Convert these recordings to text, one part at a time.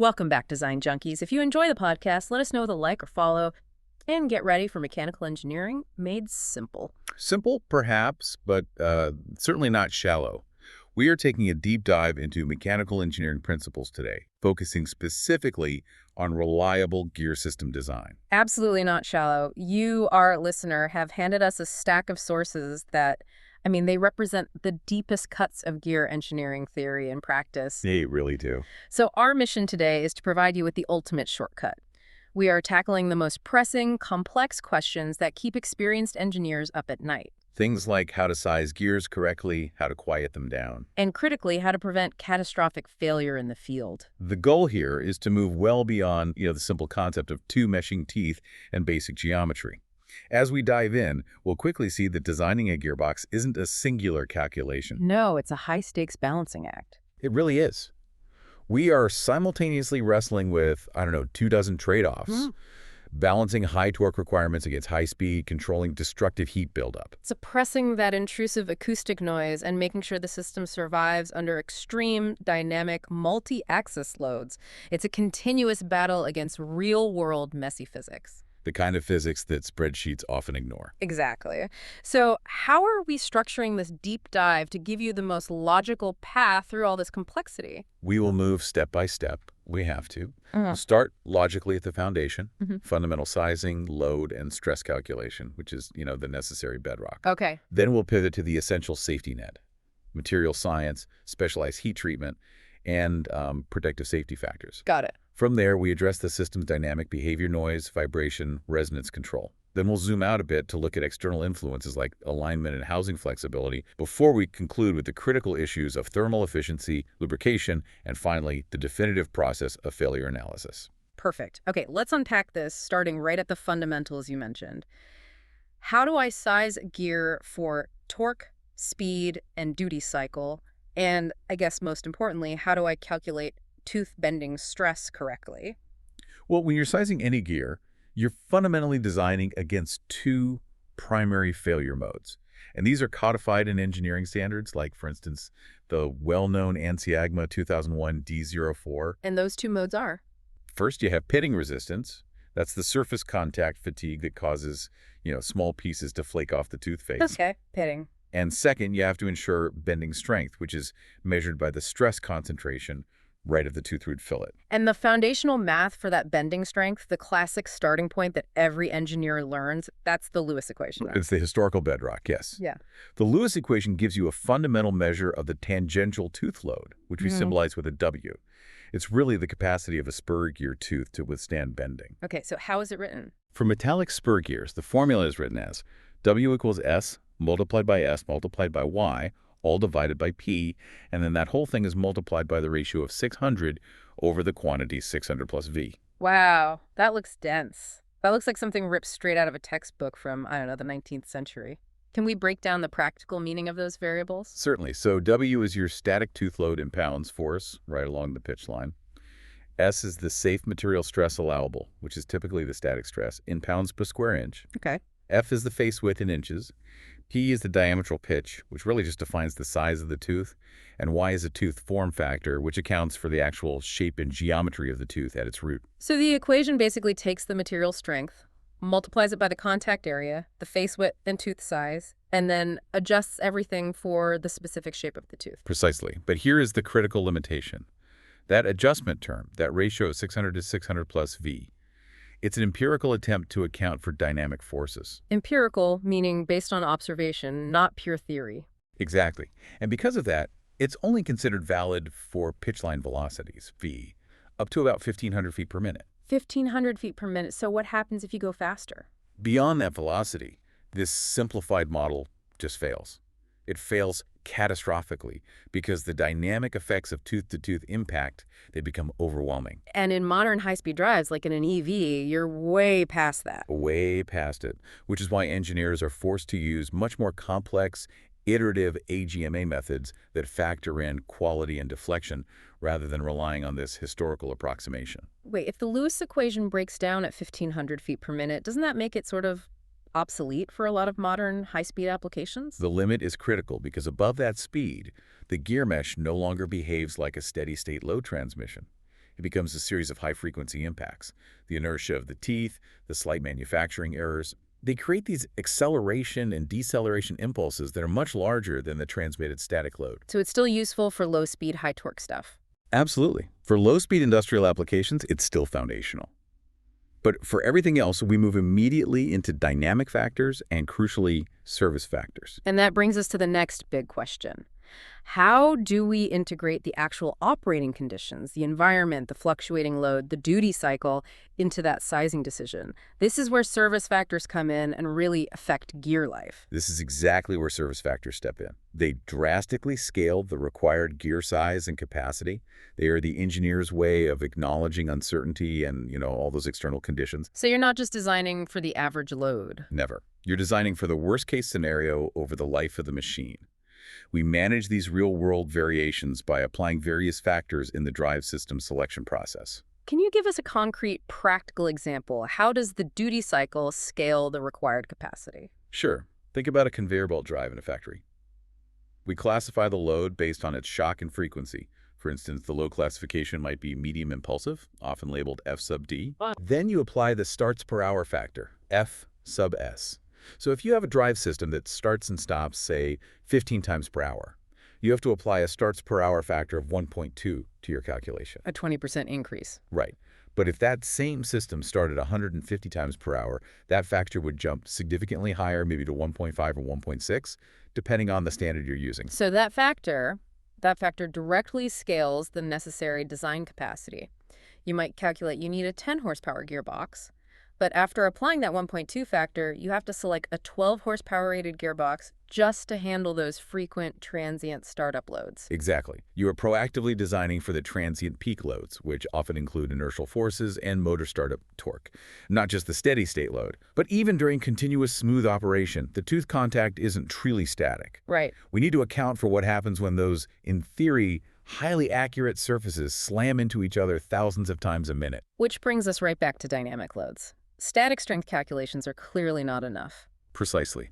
Welcome back, Design Junkies. If you enjoy the podcast, let us know with a like or follow, and get ready for mechanical engineering made simple. Simple, perhaps, but certainly not shallow. We are taking a deep dive into mechanical engineering principles today, focusing specifically on reliable gear system design. Absolutely not shallow. You, our listener, have handed us a stack of sources that, they represent the deepest cuts of gear engineering theory and practice. They really do. So our mission today is to provide you with the ultimate shortcut. We are tackling the most pressing, complex questions that keep experienced engineers up at night. Things like how to size gears correctly, how to quiet them down. And critically, how to prevent catastrophic failure in the field. The goal here is to move well beyond, the simple concept of two meshing teeth and basic geometry. As we dive in, we'll quickly see that designing a gearbox isn't a singular calculation. No, it's a high-stakes balancing act. It really is. We are simultaneously wrestling with, 24 trade-offs. Balancing high torque requirements against high speed, controlling destructive heat buildup. Suppressing that intrusive acoustic noise and making sure the system survives under extreme, dynamic, multi-axis loads. It's a continuous battle against real-world messy physics. The kind of physics that spreadsheets often ignore. Exactly. So how are we structuring this deep dive to give you the most logical path through all this complexity? We will move step by step. We have to. We'll start logically at the foundation, fundamental sizing, load, and stress calculation, which is, the necessary bedrock. Okay. Then we'll pivot to the essential safety net, material science, specialized heat treatment, and protective safety factors. Got it. From there, we address the system's dynamic behavior, noise, vibration, resonance control. Then we'll zoom out a bit to look at external influences like alignment and housing flexibility before we conclude with the critical issues of thermal efficiency, lubrication, and finally, the definitive process of failure analysis. Perfect. Okay, let's unpack this starting right at the fundamentals you mentioned. How do I size a gear for torque, speed, and duty cycle? And I guess most importantly, how do I calculate tooth bending stress correctly? Well, when you're sizing any gear, you're fundamentally designing against two primary failure modes. And these are codified in engineering standards, like, for instance, the well-known ANSI-AGMA 2001 D04. And those two modes are? First, you have pitting resistance. That's the surface contact fatigue that causes, small pieces to flake off the tooth face. Okay, pitting. And second, you have to ensure bending strength, which is measured by the stress concentration right of the tooth root fillet. And the foundational math for that bending strength, the classic starting point that every engineer learns, that's the Lewis equation. It's the historical bedrock, yes. Yeah. The Lewis equation gives you a fundamental measure of the tangential tooth load, which we symbolize with a W. It's really the capacity of a spur gear tooth to withstand bending. Okay, so how is it written? For metallic spur gears, the formula is written as W equals S multiplied by S multiplied by Y, all divided by P, and then that whole thing is multiplied by the ratio of 600 over the quantity 600 plus V. Wow, that looks dense. That looks like something ripped straight out of a textbook from, the 19th century. Can we break down the practical meaning of those variables? Certainly. So W is your static tooth load in pounds force right along the pitch line. S is the safe material stress allowable, which is typically the static stress, in pounds per square inch. Okay. F is the face width in inches. P is the diametral pitch, which really just defines the size of the tooth. And Y is a tooth form factor, which accounts for the actual shape and geometry of the tooth at its root. So the equation basically takes the material strength, multiplies it by the contact area, the face width and tooth size, and then adjusts everything for the specific shape of the tooth. Precisely. But here is the critical limitation. That adjustment term, that ratio of 600 to 600 plus V, it's an empirical attempt to account for dynamic forces. Empirical, meaning based on observation, not pure theory. Exactly. And because of that, it's only considered valid for pitch line velocities, V, up to about 1,500 feet per minute. 1,500 feet per minute. So what happens if you go faster? Beyond that velocity, this simplified model just fails. It fails catastrophically because the dynamic effects of tooth-to-tooth impact, they become overwhelming. And in modern high-speed drives, like in an EV, you're way past that. Way past it, which is why engineers are forced to use much more complex, iterative AGMA methods that factor in quality and deflection rather than relying on this historical approximation. Wait, if the Lewis equation breaks down at 1,500 feet per minute, doesn't that make it sort of obsolete for a lot of modern high-speed applications? The limit is critical because above that speed, the gear mesh no longer behaves like a steady-state load transmission. it becomes a series of high-frequency impacts. The inertia of the teeth, the slight manufacturing errors, they create these acceleration and deceleration impulses that are much larger than the transmitted static load. So it's still useful for low-speed, high-torque stuff. Absolutely. For low-speed industrial applications, it's still foundational. But for everything else, we move immediately into dynamic factors and, crucially, service factors. And that brings us to the next big question. How do we integrate the actual operating conditions, the environment, the fluctuating load, the duty cycle, into that sizing decision? This is where service factors come in and really affect gear life. This is exactly where service factors step in. They drastically scale the required gear size and capacity. They are the engineer's way of acknowledging uncertainty and, all those external conditions. So you're not just designing for the average load. Never. You're designing for the worst-case scenario over the life of the machine. We manage these real-world variations by applying various factors in the drive system selection process. Can you give us a concrete, practical example? How does the duty cycle scale the required capacity? Sure. Think about a conveyor belt drive in a factory. We classify the load based on its shock and frequency. For instance, the load classification might be medium impulsive, often labeled F sub D. Then you apply the starts per hour factor, F sub S. So if you have a drive system that starts and stops, say, 15 times per hour, you have to apply a starts per hour factor of 1.2 to your calculation. A 20% increase. Right. But if that same system started 150 times per hour, that factor would jump significantly higher, maybe to 1.5 or 1.6, depending on the standard you're using. So that factor directly scales the necessary design capacity. You might calculate you need a 10 horsepower gearbox, but after applying that 1.2 factor, you have to select a 12 horsepower rated gearbox just to handle those frequent transient startup loads. Exactly. You are proactively designing for the transient peak loads, which often include inertial forces and motor startup torque. Not just the steady state load, but even during continuous smooth operation, the tooth contact isn't truly static. Right. We need to account for what happens when those, in theory, highly accurate surfaces slam into each other thousands of times a minute. Which brings us right back to dynamic loads. Static strength calculations are clearly not enough. Precisely.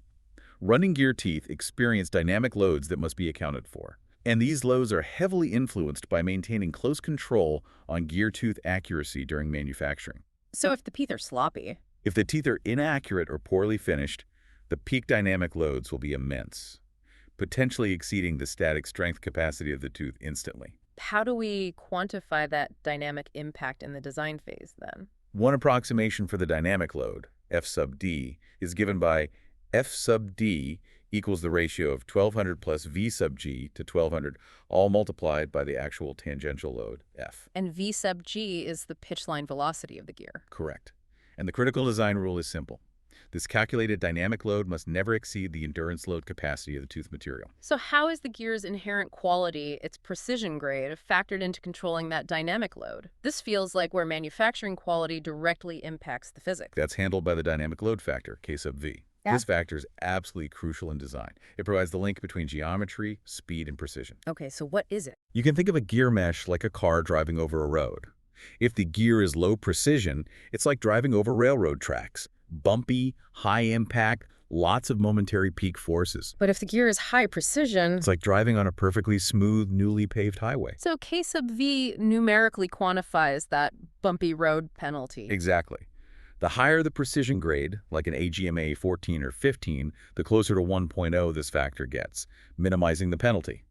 Running gear teeth experience dynamic loads that must be accounted for. And these loads are heavily influenced by maintaining close control on gear tooth accuracy during manufacturing. So if the teeth are sloppy, If the teeth are inaccurate or poorly finished, the peak dynamic loads will be immense, potentially exceeding the static strength capacity of the tooth instantly. how do we quantify that dynamic impact in the design phase then? One approximation for the dynamic load, F sub D, is given by F sub D equals the ratio of 1200 plus V sub G to 1200, all multiplied by the actual tangential load, F. And V sub G is the pitch line velocity of the gear. Correct. And the critical design rule is simple. This calculated dynamic load must never exceed the endurance load capacity of the tooth material. So how is the gear's inherent quality, its precision grade, factored into controlling that dynamic load? This feels like where manufacturing quality directly impacts the physics. That's handled by the dynamic load factor, K sub V. Yeah. This factor is absolutely crucial in design. It provides the link between geometry, speed, and precision. Okay, so what is it? You can think of a gear mesh like a car driving over a road. If the gear is low precision, it's like driving over railroad tracks. Bumpy, high impact, lots of momentary peak forces. But if the gear is high precision, It's like driving on a perfectly smooth, newly paved highway. so K sub V numerically quantifies that bumpy road penalty. Exactly. The higher the precision grade, like an AGMA 14 or 15, the closer to 1.0 this factor gets, minimizing the penalty.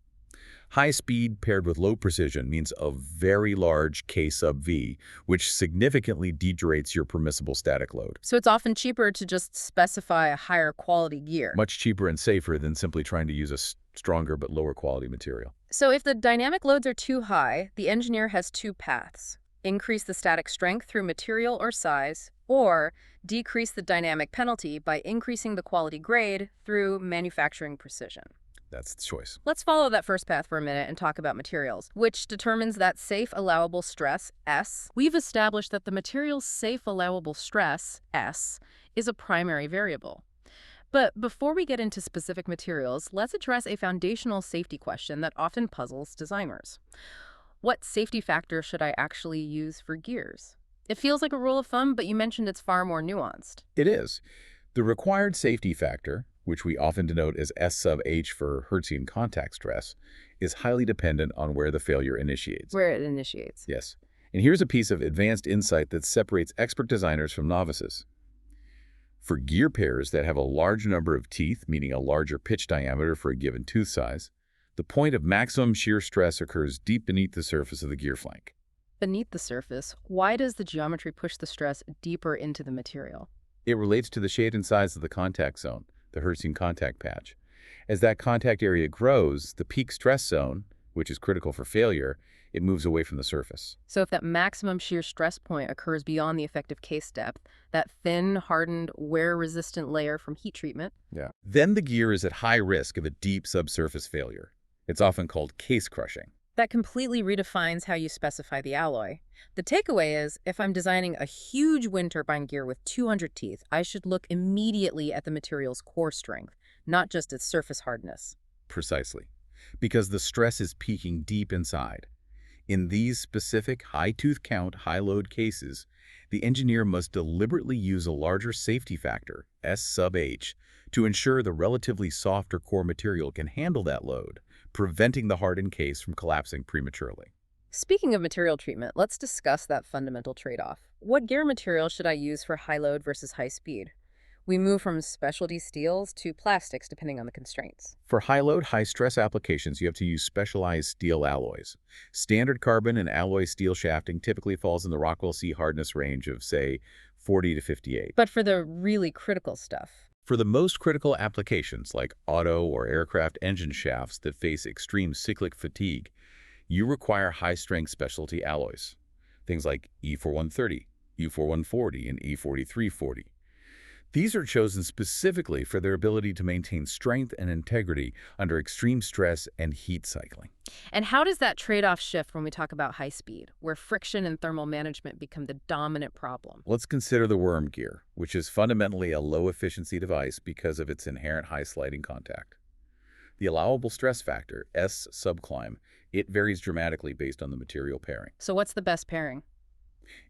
High speed paired with low precision means a very large K sub V, which significantly degrades your permissible static load. So it's often cheaper to just specify a higher quality gear. Much cheaper and safer than simply trying to use a stronger but lower quality material. So if the dynamic loads are too high, the engineer has two paths. Increase the static strength through material or size, or decrease the dynamic penalty by increasing the quality grade through manufacturing precision. That's the choice. Let's follow that first path for a minute and talk about materials, which determines that safe allowable stress, S. We've established that the material's safe allowable stress, S, is a primary variable. But before we get into specific materials, let's address a foundational safety question that often puzzles designers. What safety factor should I actually use for gears? It feels like a rule of thumb, but you mentioned it's far more nuanced. It is. The required safety factor, which we often denote as S sub H for Hertzian contact stress, is highly dependent on where the failure initiates. Where it initiates. Yes. And here's a piece of advanced insight that separates expert designers from novices. For gear pairs that have a large number of teeth, meaning a larger pitch diameter for a given tooth size, the point of maximum shear stress occurs deep beneath the surface of the gear flank. Beneath the surface, why does the geometry push the stress deeper into the material? It relates to the shape and size of the contact zone, the Hertzian contact patch. As that contact area grows, the peak stress zone, which is critical for failure, it moves away from the surface. So if that maximum shear stress point occurs beyond the effective case depth, that thin, hardened, wear-resistant layer from heat treatment, Then the gear is at high risk of a deep subsurface failure. It's often called case crushing. that completely redefines how you specify the alloy. The takeaway is, if I'm designing a huge wind turbine gear with 200 teeth, I should look immediately at the material's core strength, not just its surface hardness. Precisely. Because the stress is peaking deep inside. In these specific high tooth count, high load cases, the engineer must deliberately use a larger safety factor, S sub H, to ensure the relatively softer core material can handle that load, preventing the hardened case from collapsing prematurely. Speaking of material treatment, let's discuss that fundamental trade-off. What gear material should I use for high load versus high speed? We move from specialty steels to plastics depending on the constraints. For high-load, high-stress applications, you have to use specialized steel alloys. Standard carbon and alloy steel shafting typically falls in the Rockwell C hardness range of, say, 40 to 58. But for the really critical stuff, For the most critical applications, like auto or aircraft engine shafts that face extreme cyclic fatigue, you require high-strength specialty alloys. Things like E4130, E4140, and E4340. These are chosen specifically for their ability to maintain strength and integrity under extreme stress and heat cycling. and how does that trade-off shift when we talk about high speed, where friction and thermal management become the dominant problem? Let's consider the worm gear, which is fundamentally a low-efficiency device because of its inherent high sliding contact. The allowable stress factor, S subclimb, it varies dramatically based on the material pairing. So what's the best pairing?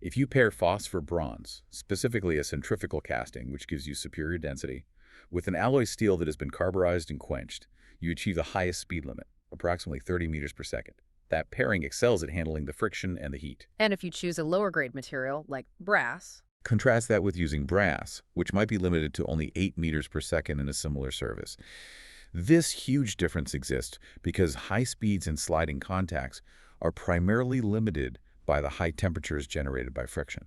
If you pair phosphor bronze, specifically a centrifugal casting, which gives you superior density, with an alloy steel that has been carburized and quenched, you achieve the highest speed limit, approximately 30 meters per second. That pairing excels at handling the friction and the heat. And if you choose a lower grade material, like brass, Contrast that with using brass, which might be limited to only 8 meters per second in a similar service. This huge difference exists because high speeds and sliding contacts are primarily limited by the high temperatures generated by friction.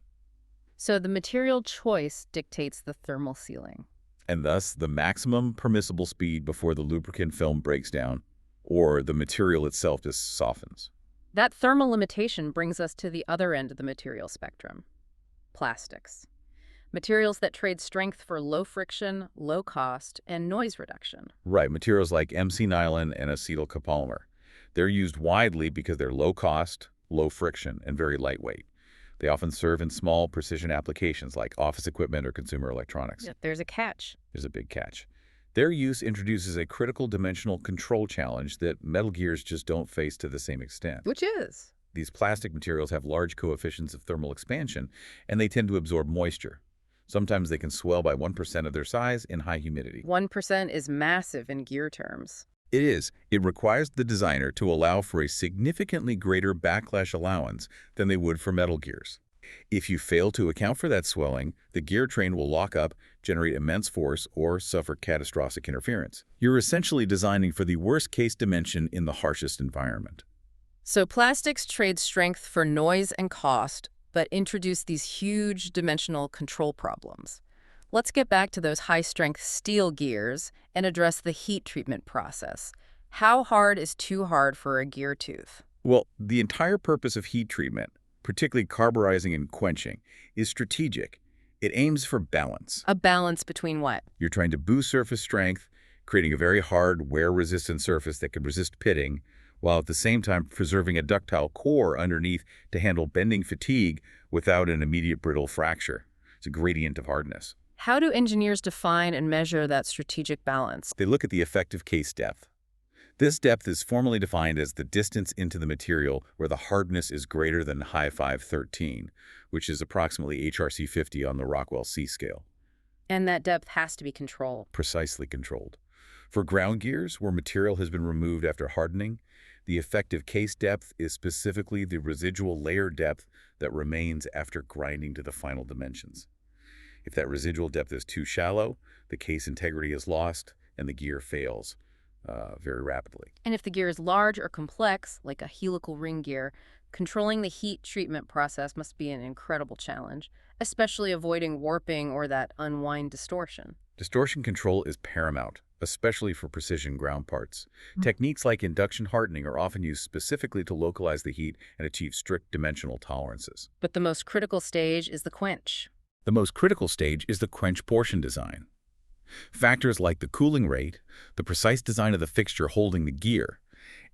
so the material choice dictates the thermal sealing. And thus, the maximum permissible speed before the lubricant film breaks down or the material itself just softens. That thermal limitation brings us to the other end of the material spectrum: plastics. Materials that trade strength for low friction, low cost, and noise reduction. Right, materials like MC nylon and acetyl copolymer. They're used widely because they're low cost, low friction, and very lightweight. They often serve in small precision applications like office equipment or consumer electronics. Yet there's a catch. There's a big catch. Their use introduces a critical dimensional control challenge that metal gears just don't face to the same extent. Which is? These plastic materials have large coefficients of thermal expansion, and they tend to absorb moisture. Sometimes they can swell by 1% of their size in high humidity. 1% is massive in gear terms. It is. It requires the designer to allow for a significantly greater backlash allowance than they would for metal gears. If you fail to account for that swelling, the gear train will lock up, generate immense force, or suffer catastrophic interference. You're essentially designing for the worst-case dimension in the harshest environment. So plastics trade strength for noise and cost, but introduce these huge dimensional control problems. Let's get back to those high-strength steel gears and address the heat treatment process. How hard is too hard for a gear tooth? Well, the entire purpose of heat treatment, particularly carburizing and quenching, is strategic. It aims for balance. A balance between what? You're trying to boost surface strength, creating a very hard, wear-resistant surface that can resist pitting, while at the same time preserving a ductile core underneath to handle bending fatigue without an immediate brittle fracture. It's a gradient of hardness. How do engineers define and measure that strategic balance? They look at the effective case depth. This depth is formally defined as the distance into the material where the hardness is greater than high 513, which is approximately HRC 50 on the Rockwell C scale. And that depth has to be controlled. Precisely controlled. For ground gears, where material has been removed after hardening, The effective case depth is specifically the residual layer depth that remains after grinding to the final dimensions. If that residual depth is too shallow, the case integrity is lost and the gear fails very rapidly. And if the gear is large or complex, like a helical ring gear, controlling the heat treatment process must be an incredible challenge, especially avoiding warping or that unwind distortion. Distortion control is paramount, especially for precision ground parts. Techniques like induction hardening are often used specifically to localize the heat and achieve strict dimensional tolerances. But the most critical stage is the quench. The most critical stage is the quench portion design. Factors like the cooling rate, the precise design of the fixture holding the gear,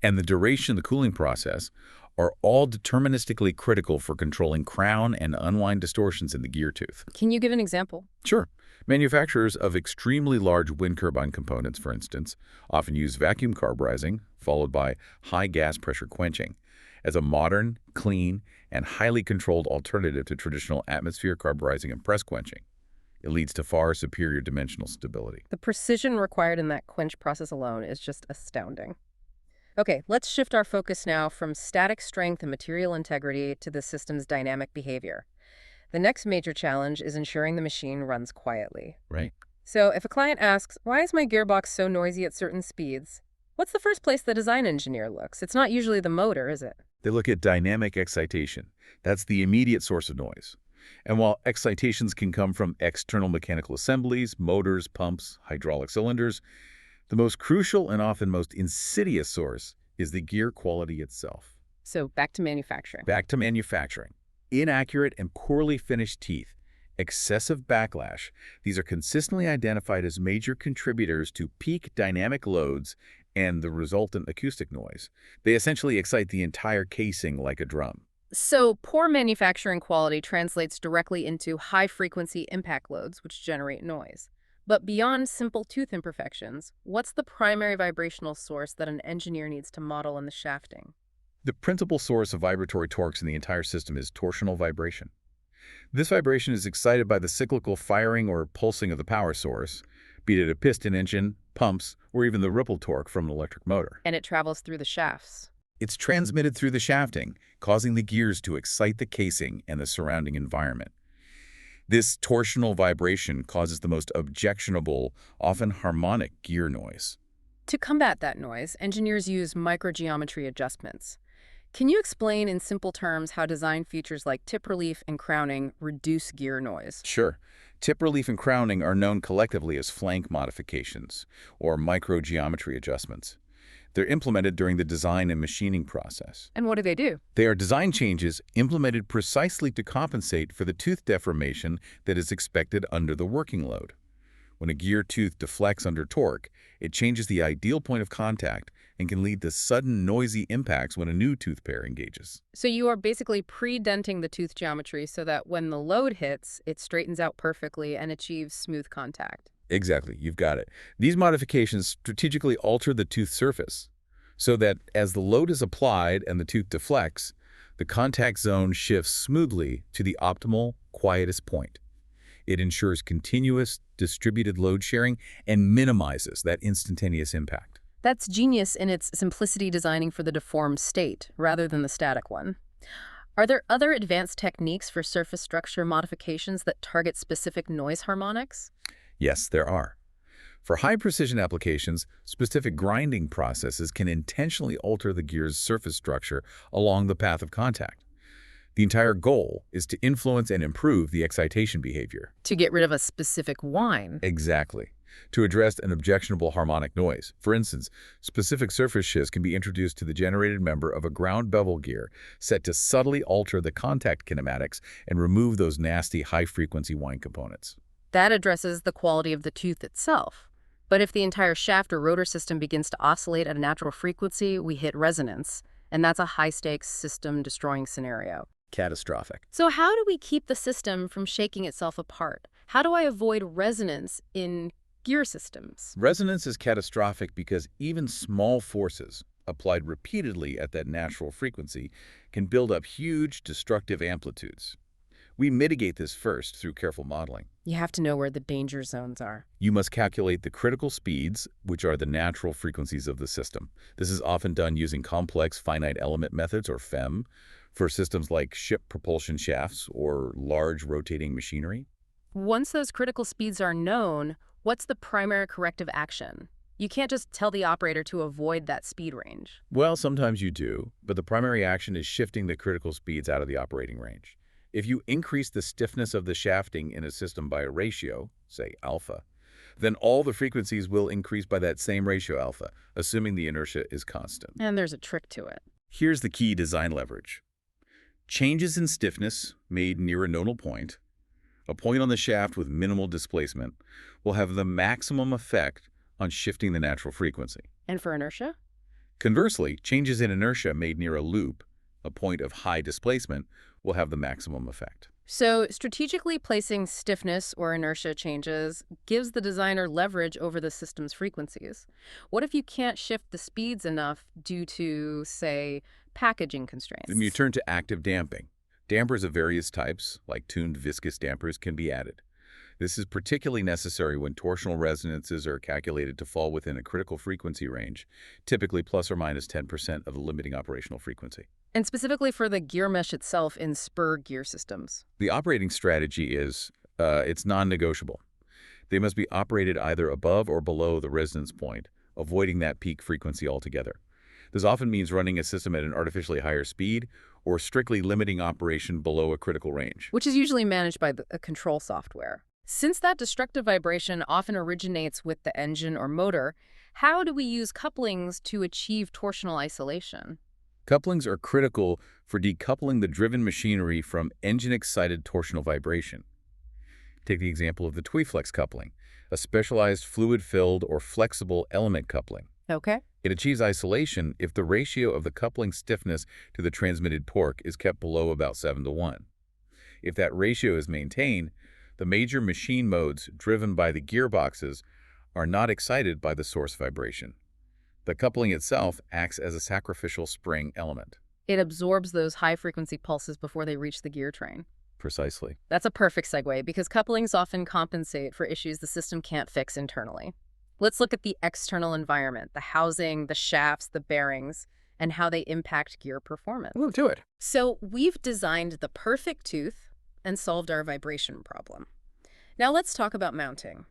and the duration of the cooling process are all deterministically critical for controlling crown and unwind distortions in the gear tooth. Can you give an example? Sure. Manufacturers of extremely large wind turbine components, for instance, often use vacuum carburizing, followed by high gas pressure quenching, as a modern, clean, and highly controlled alternative to traditional atmosphere carburizing and press quenching. It leads to far superior dimensional stability. The precision required in that quench process alone is just astounding. Okay, let's shift our focus now from static strength and material integrity to the system's dynamic behavior. The next major challenge is ensuring the machine runs quietly. Right. So if a client asks, why is my gearbox so noisy at certain speeds? What's the first place the design engineer looks? It's not usually the motor, is it? They look at dynamic excitation. That's the immediate source of noise. And while excitations can come from external mechanical assemblies, motors, pumps, hydraulic cylinders, the most crucial and often most insidious source is the gear quality itself. So back to manufacturing. Back to manufacturing. Inaccurate and poorly finished teeth, excessive backlash, these are consistently identified as major contributors to peak dynamic loads and the resultant acoustic noise. They essentially excite the entire casing like a drum. So poor manufacturing quality translates directly into high-frequency impact loads, which generate noise. But beyond simple tooth imperfections, what's the primary vibrational source that an engineer needs to model in the shafting? The principal source of vibratory torques in the entire system is torsional vibration. This vibration is excited by the cyclical firing or pulsing of the power source, be it a piston engine, pumps, or even the ripple torque from an electric motor. And it travels through the shafts. It's transmitted through the shafting, causing the gears to excite the casing and the surrounding environment. This torsional vibration causes the most objectionable, often harmonic gear noise. To combat that noise, engineers use microgeometry adjustments. Can you explain in simple terms how design features like tip relief and crowning reduce gear noise? Sure. Tip relief and crowning are known collectively as flank modifications, or microgeometry adjustments. They're implemented during the design and machining process. And what do they do? They are design changes implemented precisely to compensate for the tooth deformation that is expected under the working load. When a gear tooth deflects under torque, it changes the ideal point of contact and can lead to sudden noisy impacts when a new tooth pair engages. So you are basically pre-denting the tooth geometry so that when the load hits, it straightens out perfectly and achieves smooth contact. Exactly, you've got it. These modifications strategically alter the tooth surface so that as the load is applied and the tooth deflects, the contact zone shifts smoothly to the optimal, quietest point. It ensures continuous, distributed load sharing and minimizes that instantaneous impact. That's genius in its simplicity, designing for the deformed state rather than the static one. Are there other advanced techniques for surface structure modifications that target specific noise harmonics? Yes, there are. For high-precision applications, specific grinding processes can intentionally alter the gear's surface structure along the path of contact. The entire goal is to influence and improve the excitation behavior. To get rid of a specific whine. Exactly. To address an objectionable harmonic noise. For instance, specific surface shifts can be introduced to the generated member of a ground bevel gear set to subtly alter the contact kinematics and remove those nasty high-frequency whine components. That addresses the quality of the tooth itself. But if the entire shaft or rotor system begins to oscillate at a natural frequency, we hit resonance, and that's a high-stakes system-destroying scenario. Catastrophic. So how do we keep the system from shaking itself apart? How do I avoid resonance in gear systems? Resonance is catastrophic because even small forces, applied repeatedly at that natural frequency, can build up huge destructive amplitudes. We mitigate this first through careful modeling. You have to know where the danger zones are. You must calculate the critical speeds, which are the natural frequencies of the system. This is often done using complex finite element methods, or FEM, for systems like ship propulsion shafts or large rotating machinery. Once those critical speeds are known, what's the primary corrective action? You can't just tell the operator to avoid that speed range. Well, sometimes you do, but the primary action is shifting the critical speeds out of the operating range. If you increase the stiffness of the shafting in a system by a ratio, say alpha, then all the frequencies will increase by that same ratio alpha, assuming the inertia is constant. And there's a trick to it. Here's the key design leverage. Changes in stiffness made near a nodal point, a point on the shaft with minimal displacement, will have the maximum effect on shifting the natural frequency. And for inertia? Conversely, changes in inertia made near a loop, a point of high displacement, will have the maximum effect. So strategically placing stiffness or inertia changes gives the designer leverage over the system's frequencies. What if you can't shift the speeds enough due to, say, packaging constraints? Then you turn to active damping. Dampers of various types, like tuned viscous dampers, can be added. This is particularly necessary when torsional resonances are calculated to fall within a critical frequency range, typically plus or minus 10% of the limiting operational frequency. And specifically for the gear mesh itself in spur gear systems. The operating strategy is, it's non-negotiable. They must be operated either above or below the resonance point, avoiding that peak frequency altogether. This often means running a system at an artificially higher speed or strictly limiting operation below a critical range. Which is usually managed by a control software. Since that destructive vibration often originates with the engine or motor, how do we use couplings to achieve torsional isolation? Couplings are critical for decoupling the driven machinery from engine-excited torsional vibration. Take the example of the Tweeflex coupling, a specialized fluid-filled or flexible element coupling. Okay. It achieves isolation if the ratio of the coupling stiffness to the transmitted torque is kept below about 7:1. If that ratio is maintained, the major machine modes driven by the gearboxes are not excited by the source vibration. The coupling itself acts as a sacrificial spring element. It absorbs those high-frequency pulses before they reach the gear train. Precisely. That's a perfect segue because couplings often compensate for issues the system can't fix internally. Let's look at the external environment, the housing, the shafts, the bearings, and how they impact gear performance. We'll do it. So we've designed the perfect tooth and solved our vibration problem. Now let's talk about mounting.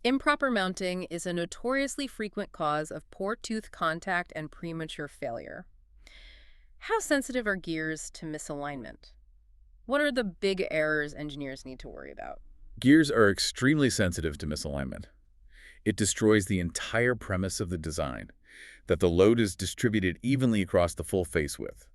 Improper mounting is a notoriously frequent cause of poor tooth contact and premature failure. How sensitive are gears to misalignment? What are the big errors engineers need to worry about? Gears are extremely sensitive to misalignment. It destroys the entire premise of the design, that the load is distributed evenly across the full face width.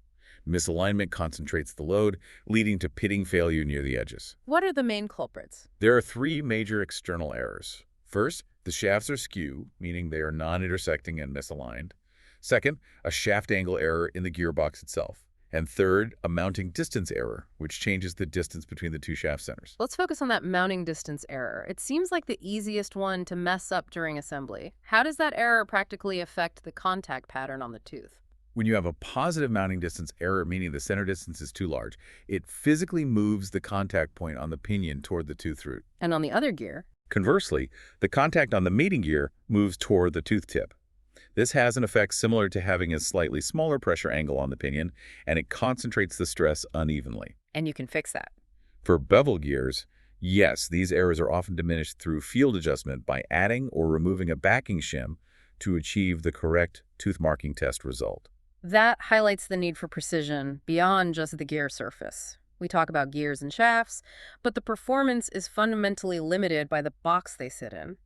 Misalignment concentrates the load, leading to pitting failure near the edges. What are the main culprits? There are three major external errors. First, the shafts are skew, meaning they are non-intersecting and misaligned. Second, a shaft angle error in the gearbox itself. And third, a mounting distance error, which changes the distance between the two shaft centers. Let's focus on that mounting distance error. It seems like the easiest one to mess up during assembly. How does that error practically affect the contact pattern on the tooth? When you have a positive mounting distance error, meaning the center distance is too large, it physically moves the contact point on the pinion toward the tooth root. And on the other gear? Conversely, the contact on the mating gear moves toward the tooth tip. This has an effect similar to having a slightly smaller pressure angle on the pinion, and it concentrates the stress unevenly. And you can fix that. For bevel gears, yes, these errors are often diminished through field adjustment by adding or removing a backing shim to achieve the correct tooth marking test result. That highlights the need for precision beyond just the gear surface. We talk about gears and shafts, but the performance is fundamentally limited by the box they sit in.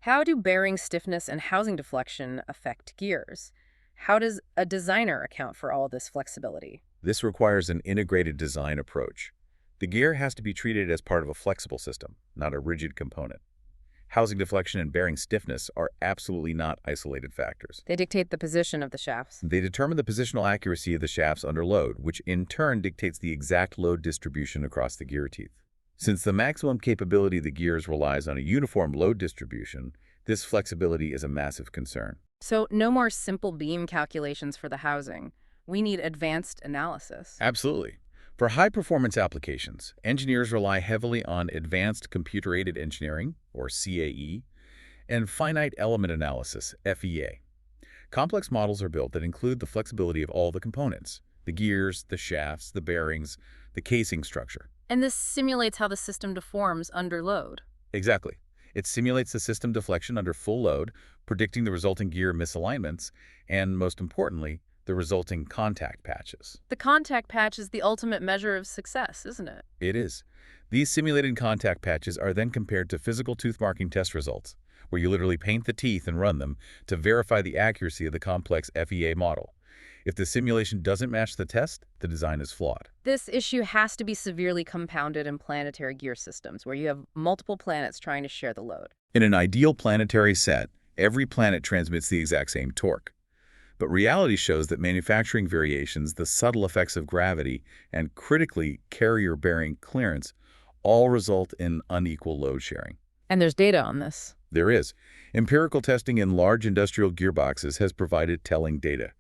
How do bearing stiffness and housing deflection affect gears? How does a designer account for all this flexibility? This requires an integrated design approach. The gear has to be treated as part of a flexible system, not a rigid component. Housing deflection and bearing stiffness are absolutely not isolated factors. They dictate the position of the shafts. They determine the positional accuracy of the shafts under load, which in turn dictates the exact load distribution across the gear teeth. Since the maximum capability of the gears relies on a uniform load distribution, this flexibility is a massive concern. So no more simple beam calculations for the housing. We need advanced analysis. Absolutely. For high-performance applications, engineers rely heavily on advanced computer-aided engineering, or CAE, and finite element analysis, FEA. Complex models are built that include the flexibility of all the components, the gears, the shafts, the bearings, the casing structure. And this simulates how the system deforms under load. Exactly. It simulates the system deflection under full load, predicting the resulting gear misalignments, and most importantly, the resulting contact patches. The contact patch is the ultimate measure of success, isn't it? It is. These simulated contact patches are then compared to physical tooth marking test results, where you literally paint the teeth and run them to verify the accuracy of the complex FEA model. If the simulation doesn't match the test, the design is flawed. This issue has to be severely compounded in planetary gear systems, where you have multiple planets trying to share the load. In an ideal planetary set, every planet transmits the exact same torque. But reality shows that manufacturing variations, the subtle effects of gravity, and critically, carrier-bearing clearance all result in unequal load sharing. And there's data on this. There is. Empirical testing in large industrial gearboxes has provided telling data.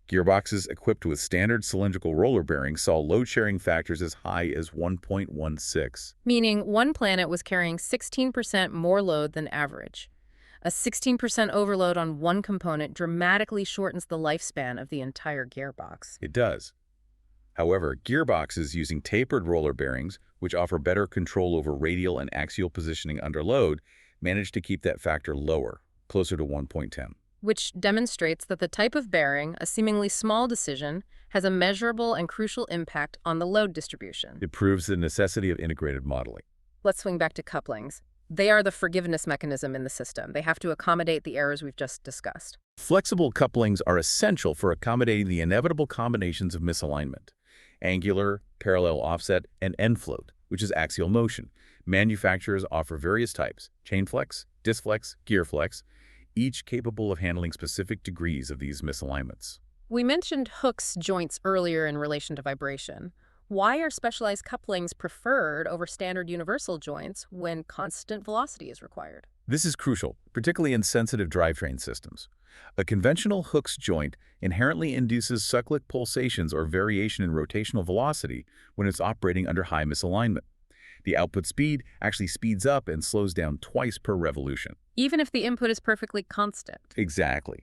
Gearboxes equipped with standard cylindrical roller bearings saw load-sharing factors as high as 1.16. Meaning one planet was carrying 16% more load than average. A 16% overload on one component dramatically shortens the lifespan of the entire gearbox. It does. However, gearboxes using tapered roller bearings, which offer better control over radial and axial positioning under load, manage to keep that factor lower, closer to 1.10. Which demonstrates that the type of bearing, a seemingly small decision, has a measurable and crucial impact on the load distribution. It proves the necessity of integrated modeling. Let's swing back to couplings. They are the forgiveness mechanism in the system. They have to accommodate the errors we've just discussed. Flexible couplings are essential for accommodating the inevitable combinations of misalignment: angular, parallel offset, and end float, which is axial motion. Manufacturers offer various types: chain flex, disc flex, gear flex, each capable of handling specific degrees of these misalignments. We mentioned hooks joints earlier in relation to vibration. Why are specialized couplings preferred over standard universal joints when constant velocity is required? This is crucial, particularly in sensitive drivetrain systems. A conventional hooks joint inherently induces cyclic pulsations or variation in rotational velocity when it's operating under high misalignment. The output speed actually speeds up and slows down twice per revolution. Even if the input is perfectly constant. Exactly.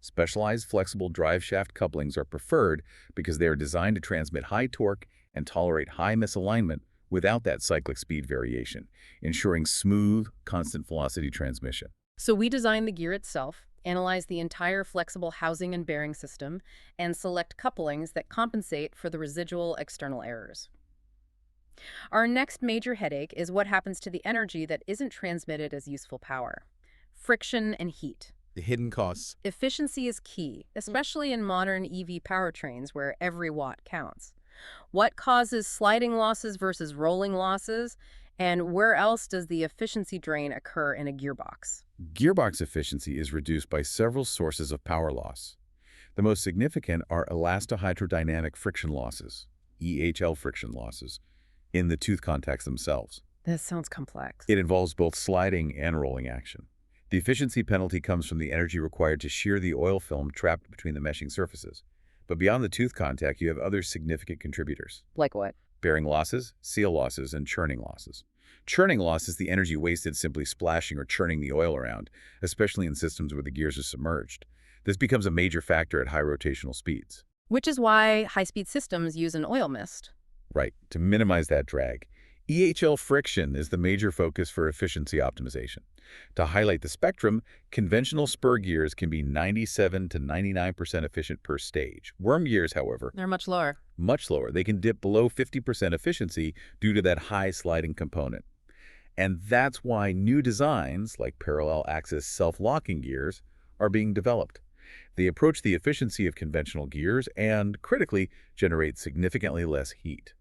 Specialized flexible drive shaft couplings are preferred because they are designed to transmit high torque and tolerate high misalignment without that cyclic speed variation, ensuring smooth, constant velocity transmission. So we design the gear itself, analyze the entire flexible housing and bearing system, and select couplings that compensate for the residual external errors. Our next major headache is what happens to the energy that isn't transmitted as useful power: friction and heat. The hidden costs. Efficiency is key, especially in modern EV powertrains where every watt counts. What causes sliding losses versus rolling losses, and where else does the efficiency drain occur in a gearbox? Gearbox efficiency is reduced by several sources of power loss. The most significant are elastohydrodynamic friction losses, EHL friction losses, in the tooth contacts themselves. This sounds complex. It involves both sliding and rolling action. The efficiency penalty comes from the energy required to shear the oil film trapped between the meshing surfaces. But beyond the tooth contact, you have other significant contributors. Like what? Bearing losses, seal losses, and churning losses. Churning loss is the energy wasted simply splashing or churning the oil around, especially in systems where the gears are submerged. This becomes a major factor at high rotational speeds. Which is why high-speed systems use an oil mist. Right, to minimize that drag. EHL friction is the major focus for efficiency optimization. To highlight the spectrum, conventional spur gears can be 97 to 99% efficient per stage. Worm gears, however, They're much lower. much lower. They can dip below 50% efficiency due to that high sliding component. And that's why new designs, like parallel axis self-locking gears, are being developed. They approach the efficiency of conventional gears and, critically, generate significantly less heat.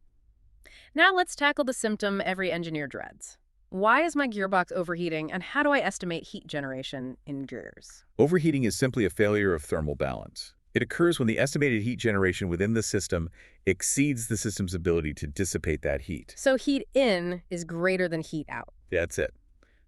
Now let's tackle the symptom every engineer dreads. Why is my gearbox overheating, and how do I estimate heat generation in gears? Overheating is simply a failure of thermal balance. It occurs when the estimated heat generation within the system exceeds the system's ability to dissipate that heat. So heat in is greater than heat out. That's it.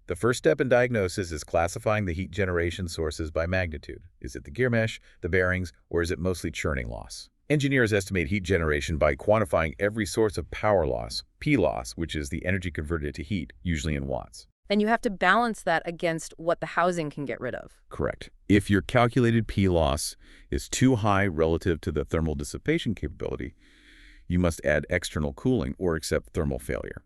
The first step in diagnosis is classifying the heat generation sources by magnitude. Is it the gear mesh, the bearings, or is it mostly churning loss? Engineers estimate heat generation by quantifying every source of power loss, P loss, which is the energy converted to heat, usually in watts. And you have to balance that against what the housing can get rid of. Correct. If your calculated P loss is too high relative to the thermal dissipation capability, you must add external cooling or accept thermal failure.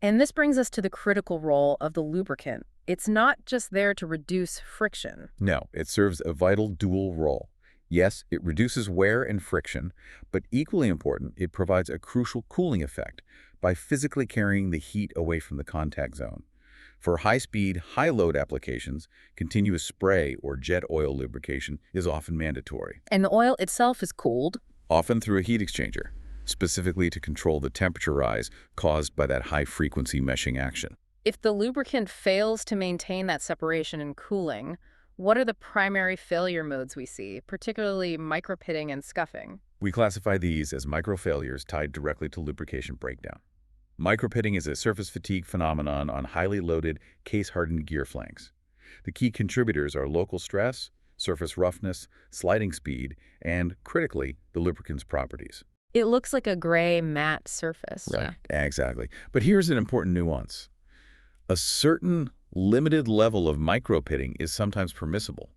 And this brings us to the critical role of the lubricant. It's not just there to reduce friction. No, it serves a vital dual role. Yes, it reduces wear and friction, but equally important, it provides a crucial cooling effect by physically carrying the heat away from the contact zone. For high-speed, high-load applications, continuous spray or jet oil lubrication is often mandatory. And the oil itself is cooled. Often through a heat exchanger, specifically to control the temperature rise caused by that high-frequency meshing action. If the lubricant fails to maintain that separation and cooling, what are the primary failure modes we see, particularly micropitting and scuffing? We classify these as microfailures tied directly to lubrication breakdown. Micropitting is a surface fatigue phenomenon on highly loaded, case-hardened gear flanks. The key contributors are local stress, surface roughness, sliding speed, and, critically, the lubricant's properties. It looks like a gray, matte surface. Right. Exactly. But here's an important nuance. A certain limited level of micropitting is sometimes permissible.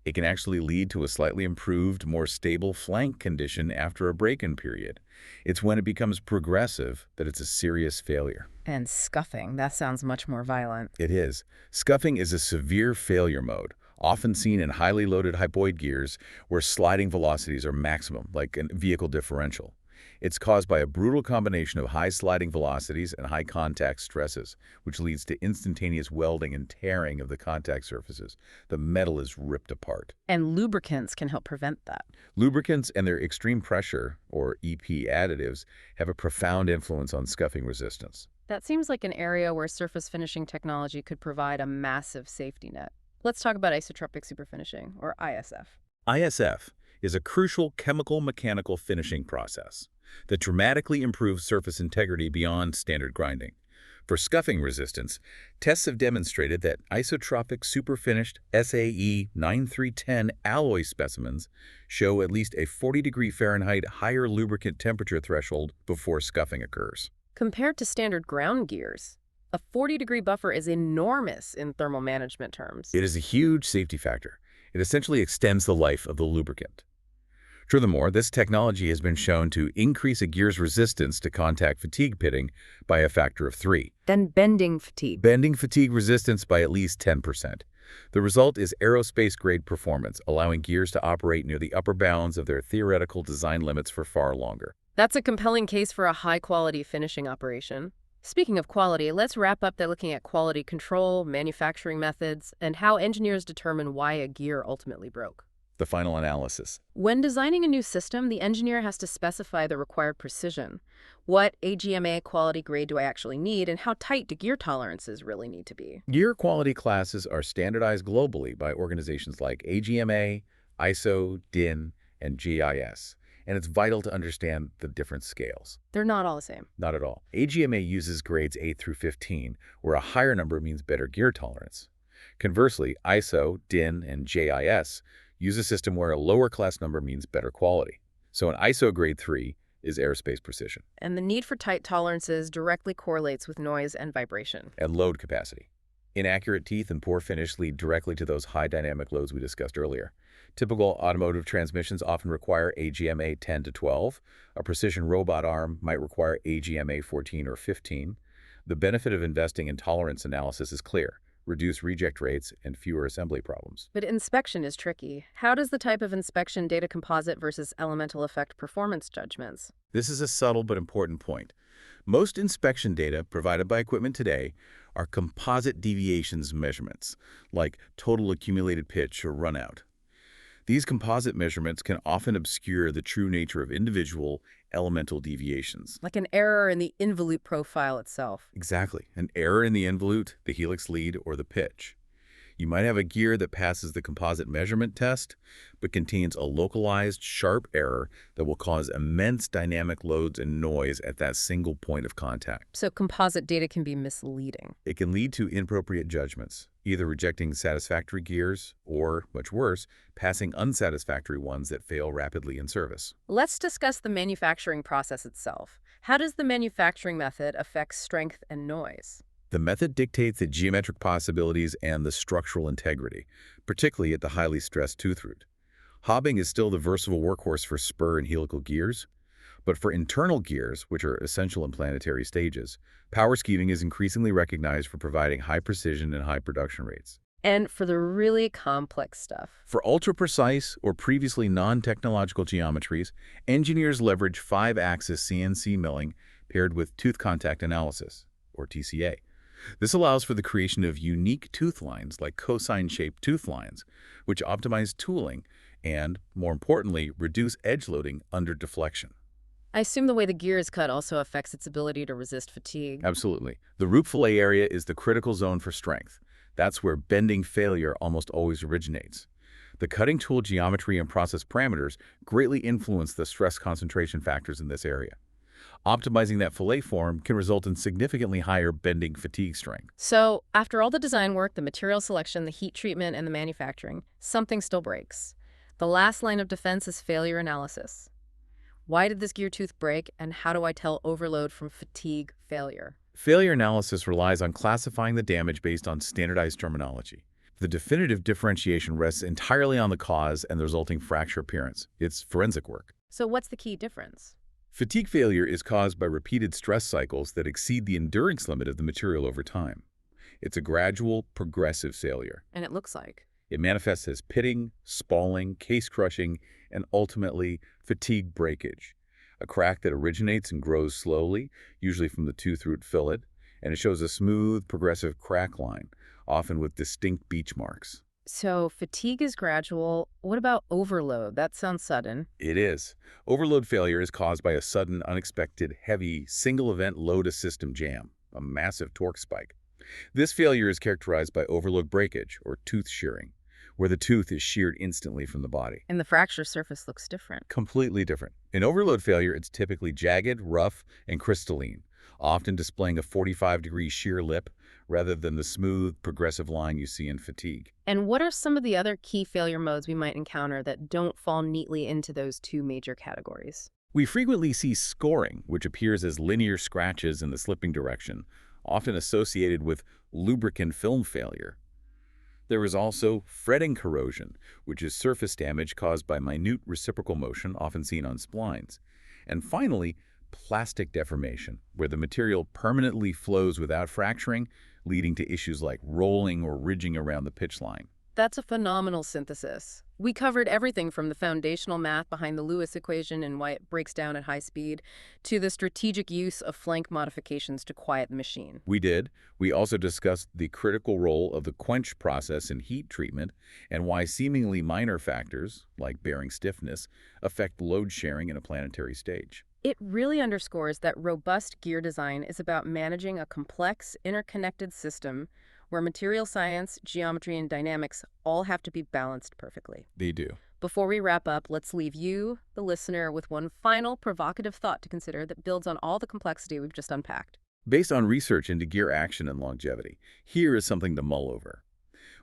It can actually lead to a slightly improved, more stable flank condition after a break-in period. It's when it becomes progressive that it's a serious failure. And scuffing, that sounds much more violent. It is. Scuffing is a severe failure mode, often seen in highly loaded hypoid gears where sliding velocities are maximum, like a vehicle differential. It's caused by a brutal combination of high sliding velocities and high contact stresses, which leads to instantaneous welding and tearing of the contact surfaces. The metal is ripped apart. And lubricants can help prevent that. Lubricants and their extreme pressure, or EP additives, have a profound influence on scuffing resistance. That seems like an area where surface finishing technology could provide a massive safety net. Let's talk about isotropic superfinishing, or ISF. ISF is a crucial chemical-mechanical finishing process that dramatically improves surface integrity beyond standard grinding. For scuffing resistance, tests have demonstrated that isotropic superfinished SAE 9310 alloy specimens show at least a 40° Fahrenheit higher lubricant temperature threshold before scuffing occurs. Compared to standard ground gears, a 40-degree buffer is enormous in thermal management terms. It is a huge safety factor. It essentially extends the life of the lubricant. Furthermore, this technology has been shown to increase a gear's resistance to contact fatigue pitting by a factor of 3. Then bending fatigue. Bending fatigue resistance by at least 10%. The result is aerospace-grade performance, allowing gears to operate near the upper bounds of their theoretical design limits for far longer. That's a compelling case for a high-quality finishing operation. Speaking of quality, let's wrap up by looking at quality control, manufacturing methods, and how engineers determine why a gear ultimately broke. The final analysis. When designing a new system, the engineer has to specify the required precision. What AGMA quality grade do I actually need, and how tight do gear tolerances really need to be? Gear quality classes are standardized globally by organizations like AGMA, ISO, DIN, and GIS, and it's vital to understand the different scales. They're not all the same. Not at all. AGMA uses grades 8 through 15, where a higher number means better gear tolerance. Conversely, ISO, DIN, and GIS use a system where a lower class number means better quality. So an ISO grade 3 is aerospace precision. And the need for tight tolerances directly correlates with noise and vibration. And load capacity. Inaccurate teeth and poor finish lead directly to those high dynamic loads we discussed earlier. Typical automotive transmissions often require AGMA 10 to 12. A precision robot arm might require AGMA 14 or 15. The benefit of investing in tolerance analysis is clear. Reduce reject rates, and fewer assembly problems. But inspection is tricky. How does the type of inspection data composite versus elemental affect performance judgments? This is a subtle but important point. Most inspection data provided by equipment today are composite deviations measurements, like total accumulated pitch or runout. These composite measurements can often obscure the true nature of individual elemental deviations. Like an error in the involute profile itself. Exactly. An error in the involute, the helix lead, or the pitch. You might have a gear that passes the composite measurement test, but contains a localized, sharp error that will cause immense dynamic loads and noise at that single point of contact. So composite data can be misleading. It can lead to inappropriate judgments, either rejecting satisfactory gears or, much worse, passing unsatisfactory ones that fail rapidly in service. Let's discuss the manufacturing process itself. How does the manufacturing method affect strength and noise? The method dictates the geometric possibilities and the structural integrity, particularly at the highly stressed tooth root. Hobbing is still the versatile workhorse for spur and helical gears, but for internal gears, which are essential in planetary stages, power skeeving is increasingly recognized for providing high precision and high production rates. And for the really complex stuff. For ultra-precise or previously non-technological geometries, engineers leverage 5-axis CNC milling paired with tooth contact analysis, or TCA. This allows for the creation of unique tooth lines like cosine-shaped tooth lines, which optimize tooling and, more importantly, reduce edge loading under deflection. I assume the way the gear is cut also affects its ability to resist fatigue. Absolutely. The root fillet area is the critical zone for strength. That's where bending failure almost always originates. The cutting tool geometry and process parameters greatly influence the stress concentration factors in this area. Optimizing that fillet form can result in significantly higher bending fatigue strength. So, after all the design work, the material selection, the heat treatment, and the manufacturing, something still breaks. The last line of defense is failure analysis. Why did this gear tooth break, and how do I tell overload from fatigue failure? Failure analysis relies on classifying the damage based on standardized terminology. The definitive differentiation rests entirely on the cause and the resulting fracture appearance. It's forensic work. So what's the key difference? Fatigue failure is caused by repeated stress cycles that exceed the endurance limit of the material over time. It's a gradual, progressive failure. And it looks like. It manifests as pitting, spalling, case crushing, and ultimately fatigue breakage. A crack that originates and grows slowly, usually from the tooth root fillet, and it shows a smooth, progressive crack line, often with distinct beach marks. So fatigue is gradual. What about overload? That sounds sudden. It is. Overload failure is caused by a sudden, unexpected, heavy, single-event load-to-system jam, a massive torque spike. This failure is characterized by overload breakage, or tooth shearing, where the tooth is sheared instantly from the body. And the fracture surface looks different. Completely different. In overload failure, it's typically jagged, rough, and crystalline, often displaying a 45-degree shear lip rather than the smooth, progressive line you see in fatigue. And what are some of the other key failure modes we might encounter that don't fall neatly into those two major categories? We frequently see scoring, which appears as linear scratches in the slipping direction, often associated with lubricant film failure. There is also fretting corrosion, which is surface damage caused by minute reciprocal motion, often seen on splines. And finally, plastic deformation, where the material permanently flows without fracturing, leading to issues like rolling or ridging around the pitch line. That's a phenomenal synthesis. We covered everything from the foundational math behind the Lewis equation and why it breaks down at high speed, to the strategic use of flank modifications to quiet the machine. We did. We also discussed the critical role of the quench process in heat treatment and why seemingly minor factors, like bearing stiffness, affect load sharing in a planetary stage. It really underscores that robust gear design is about managing a complex, interconnected system where material science, geometry, and dynamics all have to be balanced perfectly. They do. Before we wrap up, let's leave you, the listener, with one final provocative thought to consider that builds on all the complexity we've just unpacked. Based on research into gear action and longevity, here is something to mull over.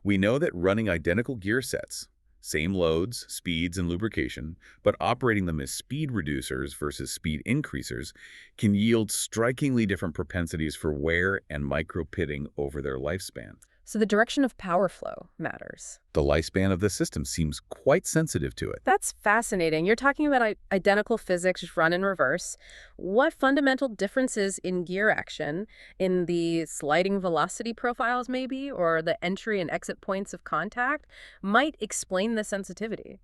We know that running identical gear sets, same loads, speeds, and lubrication, but operating them as speed reducers versus speed increasers can yield strikingly different propensities for wear and micro-pitting over their lifespan. So the direction of power flow matters. The lifespan of the system seems quite sensitive to it. That's fascinating. You're talking about identical physics run in reverse. What fundamental differences in gear action, in the sliding velocity profiles maybe, or the entry and exit points of contact, might explain the sensitivity?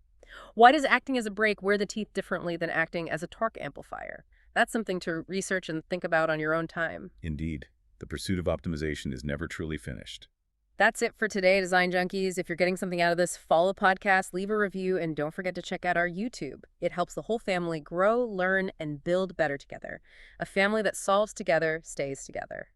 Why does acting as a brake wear the teeth differently than acting as a torque amplifier? That's something to research and think about on your own time. Indeed, the pursuit of optimization is never truly finished. That's it for today, Design Junkies. If you're getting something out of this, follow the podcast, leave a review, and don't forget to check out our YouTube. It helps the whole family grow, learn, and build better together. A family that solves together stays together.